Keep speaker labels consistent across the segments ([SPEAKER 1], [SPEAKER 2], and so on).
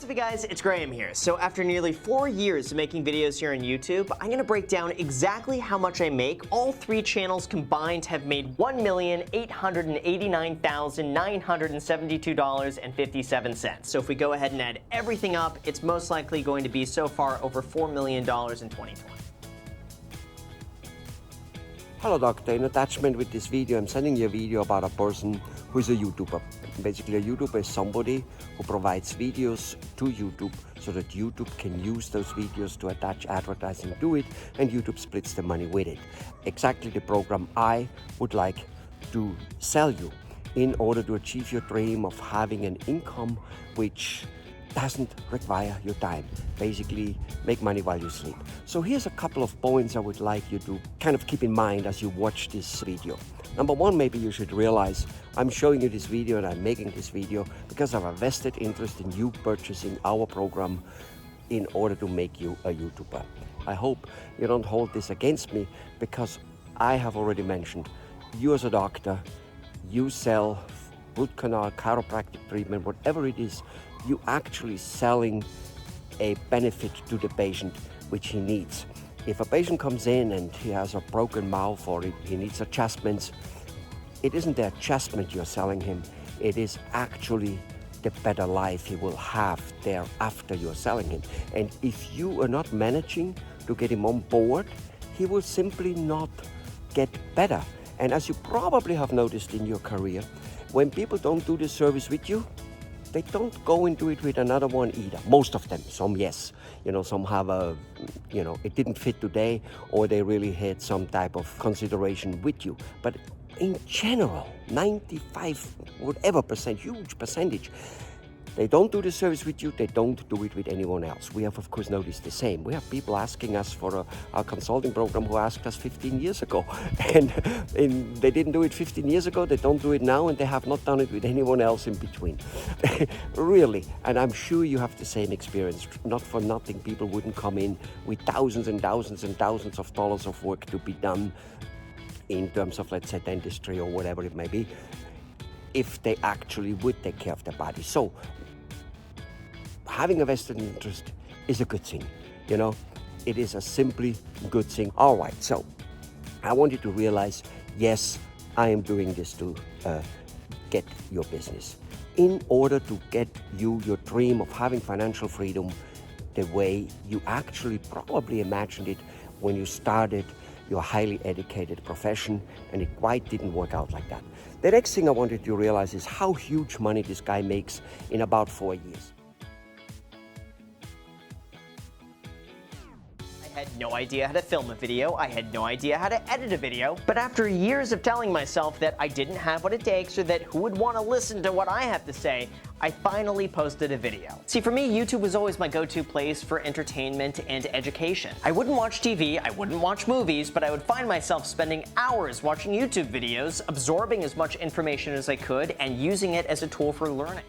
[SPEAKER 1] What's up, you guys? It's Graham here. So after nearly 4 years of making videos here on YouTube, I'm going to break down exactly how much I make. All three channels combined have made $1,889,972.57. So if we go ahead and add everything up, it's most likely going to be so far over $4 million in 2020.
[SPEAKER 2] Hello doctor, in attachment with this video I'm sending you a video about a person who is a YouTuber. Basically a YouTuber is somebody who provides videos to YouTube so that YouTube can use those videos to attach advertising to it and YouTube splits the money with it. Exactly the program I would like to sell you in order to achieve your dream of having an income which doesn't require your time. Basically, make money while you sleep. So here's a couple of points I would like you to kind of keep in mind as you watch this video. Number one, maybe you should realize I'm showing you this video and I'm making this video because I have a vested interest in you purchasing our program in order to make you a YouTuber. I hope you don't hold this against me because I have already mentioned you as a doctor, you sell root canal, chiropractic treatment, whatever it is, you actually selling a benefit to the patient which he needs. If a patient comes in and he has a broken mouth or he needs adjustments, it isn't the adjustment you're selling him, it is actually the better life he will have thereafter you're selling him. And if you are not managing to get him on board, he will simply not get better. And as you probably have noticed in your career, when people don't do the service with you, they don't go and do it with another one either. Most of them, some yes. Some have it didn't fit today, or they really had some type of consideration with you. But in general, 95, whatever percent, huge percentage, they don't do the service with you, they don't do it with anyone else. We have, of course, noticed the same. We have people asking us for a consulting program who asked us 15 years ago. And they didn't do it 15 years ago, they don't do it now, and they have not done it with anyone else in between. Really. And I'm sure you have the same experience. Not for nothing, people wouldn't come in with thousands and thousands and thousands of dollars of work to be done in terms of, let's say, dentistry or whatever it may be, if they actually would take care of their body. So having a vested interest is a good thing, it is a simply good thing. All right, so I want you to realize, yes, I am doing this to get your business. In order to get you your dream of having financial freedom the way you actually probably imagined it when you started your highly educated profession, and it quite didn't work out like that. The next thing I wanted you to realize is how huge money this guy makes in about 4 years.
[SPEAKER 1] I had no idea how to film a video, I had no idea how to edit a video, but after years of telling myself that I didn't have what it takes or that who would want to listen to what I have to say, I finally posted a video. See, for me, YouTube was always my go-to place for entertainment and education. I wouldn't watch TV, I wouldn't watch movies, but I would find myself spending hours watching YouTube videos, absorbing as much information as I could, and using it as a tool for learning.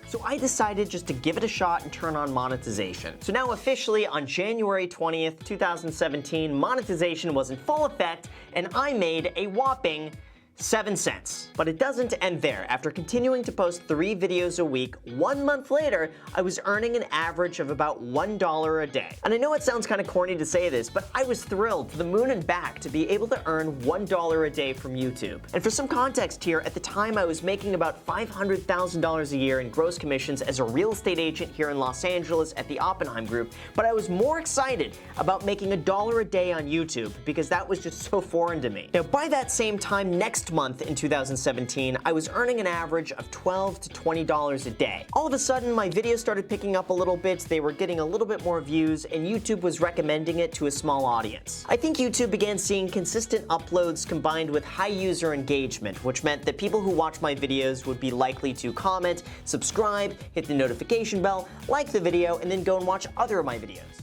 [SPEAKER 1] So I decided just to give it a shot and turn on monetization. So now officially on January 20th, 2017, monetization was in full effect, and I made a whopping 7 cents. But it doesn't end there. After continuing to post 3 videos a week, 1 month later, I was earning an average of about $1 a day. And I know it sounds kind of corny to say this, but I was thrilled to the moon and back to be able to earn $1 a day from YouTube. And for some context here, at the time I was making about $500,000 a year in gross commissions as a real estate agent here in Los Angeles at the Oppenheim Group, but I was more excited about making $1 a day on YouTube because that was just so foreign to me. Now, by that same time next month in 2017, I was earning an average of $12 to $20 a day. All of a sudden, my videos started picking up a little bit, they were getting a little bit more views, and YouTube was recommending it to a small audience. I think YouTube began seeing consistent uploads combined with high user engagement, which meant that people who watch my videos would be likely to comment, subscribe, hit the notification bell, like the video, and then go and watch other of my videos.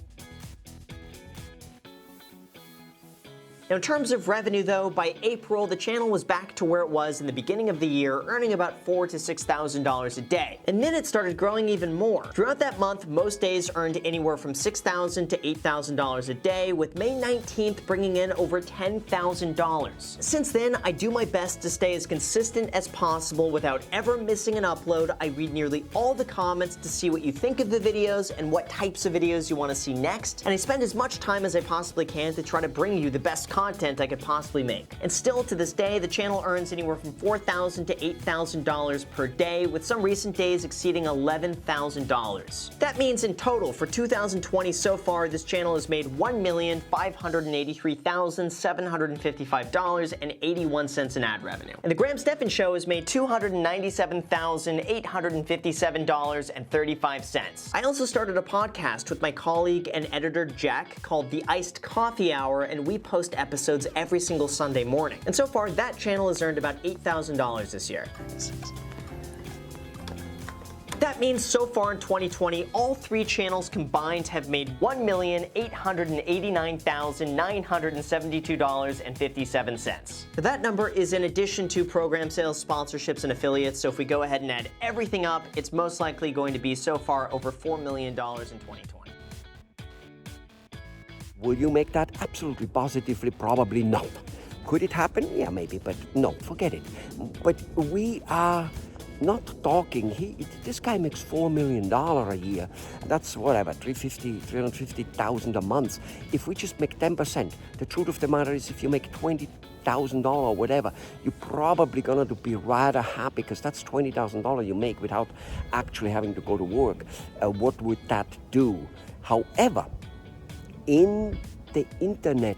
[SPEAKER 1] Now, in terms of revenue though, by April, the channel was back to where it was in the beginning of the year, earning about $4,000 to $6,000 a day. And then it started growing even more. Throughout that month, most days earned anywhere from $6,000 to $8,000 a day, with May 19th bringing in over $10,000. Since then, I do my best to stay as consistent as possible without ever missing an upload. I read nearly all the comments to see what you think of the videos and what types of videos you want to see next, and I spend as much time as I possibly can to try to bring you the best content I could possibly make. And still to this day, the channel earns anywhere from $4,000 to $8,000 per day, with some recent days exceeding $11,000. That means in total for 2020 so far, this channel has made $1,583,755.81 in ad revenue. And the Graham Stephan Show has made $297,857.35. I also started a podcast with my colleague and editor Jack called The Iced Coffee Hour, and we post episodes every single Sunday morning. And so far, that channel has earned about $8,000 this year. That means so far in 2020, all three channels combined have made $1,889,972.57. That number is in addition to program sales, sponsorships, and affiliates, so if we go ahead and add everything up, it's most likely going to be so far over $4 million in 2020.
[SPEAKER 2] Will you make that? Absolutely, positively, probably not. Could it happen? Yeah, maybe, but no, forget it. But we are not talking, this guy makes $4 million a year. That's whatever, $350,000 a month. If we just make 10%, the truth of the matter is if you make $20,000 or whatever, you're probably gonna be rather happy because that's $20,000 you make without actually having to go to work. What would that do? However, in the internet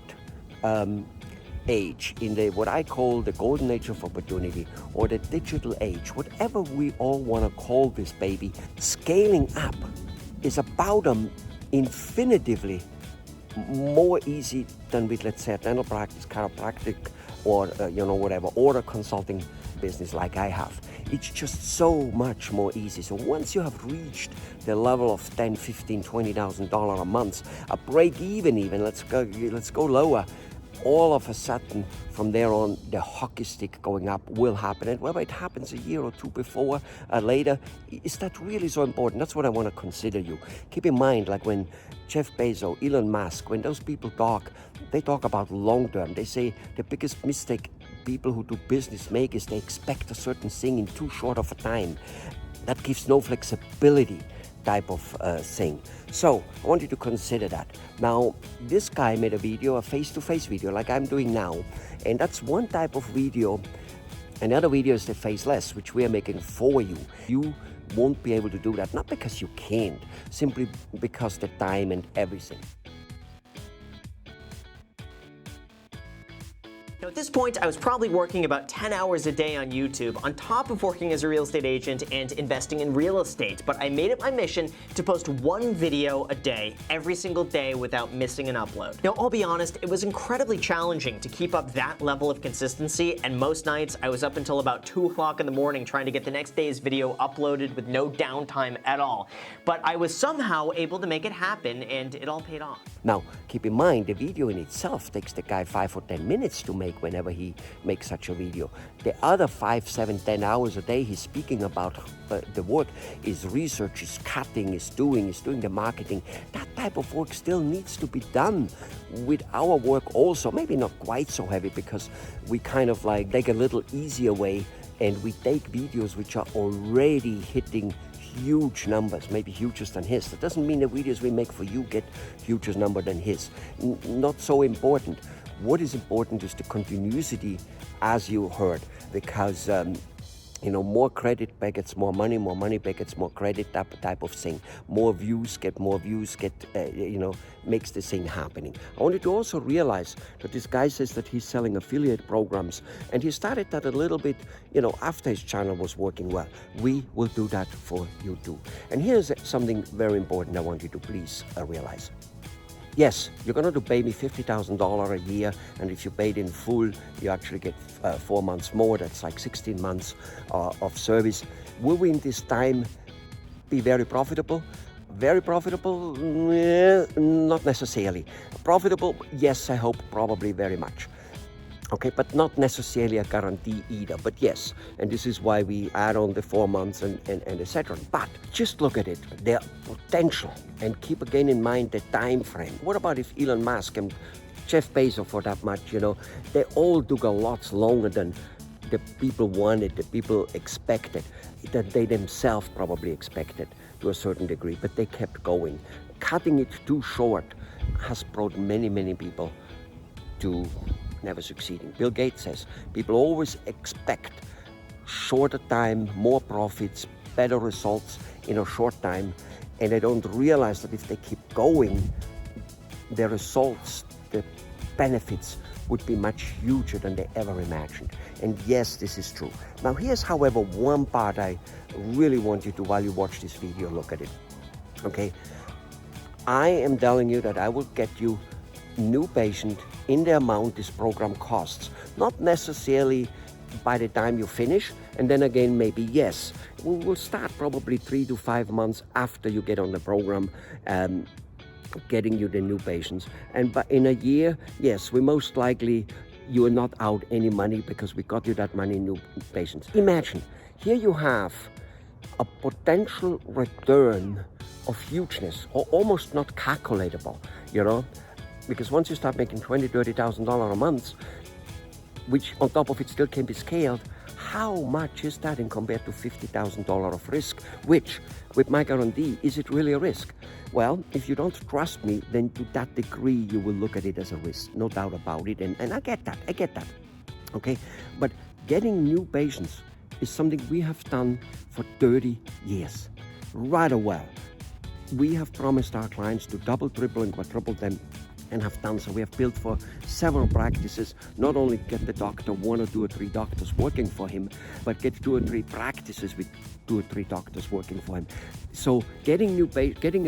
[SPEAKER 2] age, in the what I call the golden age of opportunity or the digital age, whatever we all want to call this baby, scaling up is about infinitively more easy than with, let's say, a dental practice, chiropractic, or whatever, or a consulting business like I have. It's just so much more easy. So once you have reached the level of $10,000, $15,000, $20,000 a month, a break even, let's go lower. All of a sudden, from there on, the hockey stick going up will happen. And whether it happens a year or two before or later, is that really so important? That's what I want to consider you. Keep in mind, like when Jeff Bezos, Elon Musk, when those people talk, they talk about long term. They say the biggest mistake people who do business make is they expect a certain thing in too short of a time. That gives no flexibility type of thing. So I want you to consider that. Now, this guy made a video, a face-to-face video like I'm doing now, and that's one type of video. Another video is the faceless, which we are making for you. You won't be able to do that, not because you can't, simply because the time and everything.
[SPEAKER 1] Now, at this point, I was probably working about 10 hours a day on YouTube, on top of working as a real estate agent and investing in real estate, but I made it my mission to post one video a day, every single day, without missing an upload. Now, I'll be honest, it was incredibly challenging to keep up that level of consistency, and most nights I was up until about 2 o'clock in the morning trying to get the next day's video uploaded with no downtime at all. But I was somehow able to make it happen, and it all paid off.
[SPEAKER 2] Now, keep in mind, the video in itself takes the guy 5 or 10 minutes to make whenever he makes such a video. The other 5, 7, 10 hours a day he's speaking about the work is research, is cutting, is doing the marketing. That type of work still needs to be done with our work also. Maybe not quite so heavy because we kind of like take a little easier way and we take videos which are already hitting huge numbers, maybe huger than his. That doesn't mean the videos we make for you get huger number than his. Not so important. What is important is the continuity, as you heard, because more credit begets more money begets more credit, that type of thing. More views get makes the thing happening. I wanted to also realize that this guy says that he's selling affiliate programs, and he started that a little bit, after his channel was working well. We will do that for you too. And here's something very important I want you to please realize. Yes, you're going to pay me $50,000 a year, and if you paid in full, you actually get 4 months more. That's like 16 months of service. Will we in this time be very profitable? Very profitable? Not necessarily. Profitable? Yes, I hope probably very much. Okay, but not necessarily a guarantee either, but yes, and this is why we add on the 4 months and etc. But just look at it, their potential, and keep again in mind the time frame. What about if Elon Musk and Jeff Bezos, for that much, they all took a lot longer than the people wanted, the people expected, that they themselves probably expected to a certain degree, but they kept going. Cutting it too short has brought many, many people to never succeeding. Bill Gates says people always expect shorter time, more profits, better results in a short time, and they don't realize that if they keep going, the results, the benefits would be much huger than they ever imagined. And yes, this is true. Now here's, however, one part I really want you to, while you watch this video, look at it. Okay, I am telling you that I will get you new patient in the amount this program costs, not necessarily by the time you finish, and then again maybe yes, we will start probably 3 to 5 months after you get on the program, getting you the new patients, and in a year, yes, we most likely you are not out any money because we got you that many new patients. Imagine here you have a potential return of hugeness, or almost not calculatable, because once you start making $20,000-$30,000 a month, which on top of it still can be scaled, how much is that in compared to $50,000 of risk, which with my guarantee, is it really a risk? Well, if you don't trust me, then to that degree you will look at it as a risk, no doubt about it, and I get that, okay? But getting new patients is something we have done for 30 years, rather well. We have promised our clients to double, triple, and quadruple them, and have done so. We have built for several practices, not only get the doctor 1 or 2 or 3 doctors working for him, but get 2 or 3 practices with 2 or 3 doctors working for him. So getting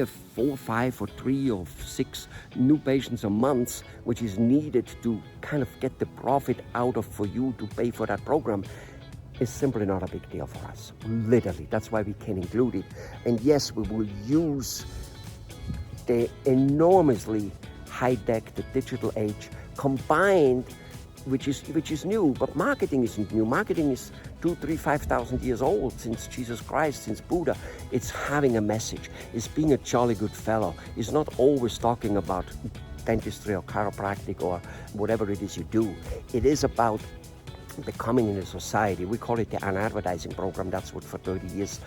[SPEAKER 2] a 4, 5 or 3 or 6 new patients a month, which is needed to kind of get the profit out of for you to pay for that program, is simply not a big deal for us. Literally, that's why we can include it. And yes, we will use the enormously high-tech, the digital age, combined, which is new, but marketing isn't new. Marketing is 2,000, 3,000, 5,000 years old, since Jesus Christ, since Buddha. It's having a message. It's being a jolly good fellow. It's not always talking about dentistry or chiropractic or whatever it is you do. It is about becoming in a society. We call it the Unadvertising program. That's what for 30 years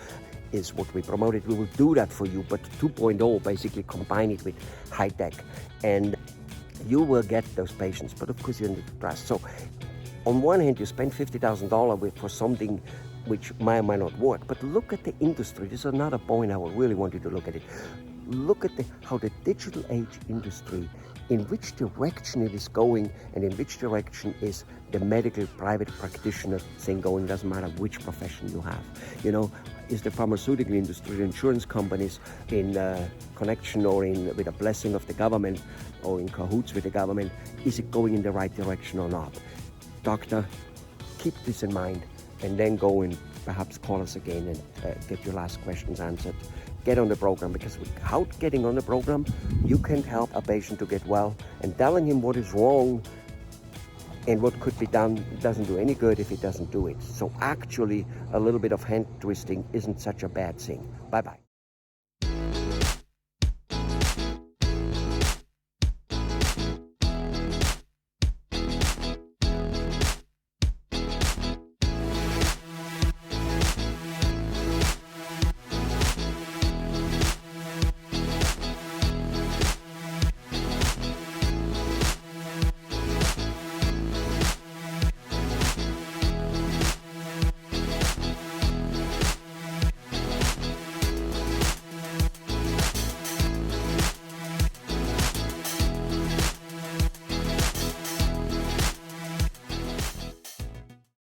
[SPEAKER 2] is what we promoted. We will do that for you, but 2.0 basically combine it with high tech, and you will get those patients. But of course you need to trust. So on one hand, you spend $50,000 for something which might or might not work, but look at the industry. This is another point I would really want you to look at it. Look at how the digital age industry, in which direction it is going, and in which direction is the medical private practitioner thing going. Doesn't matter which profession you have. Is the pharmaceutical industry, the insurance companies in connection or with a blessing of the government or in cahoots with the government, is it going in the right direction or not? Doctor, keep this in mind, and then go and perhaps call us again and get your last questions answered. Get on the program, because without getting on the program, you can help a patient to get well, and telling him what is wrong and what could be done doesn't do any good if he doesn't do it. So actually, a little bit of hand twisting isn't such a bad thing. Bye-bye.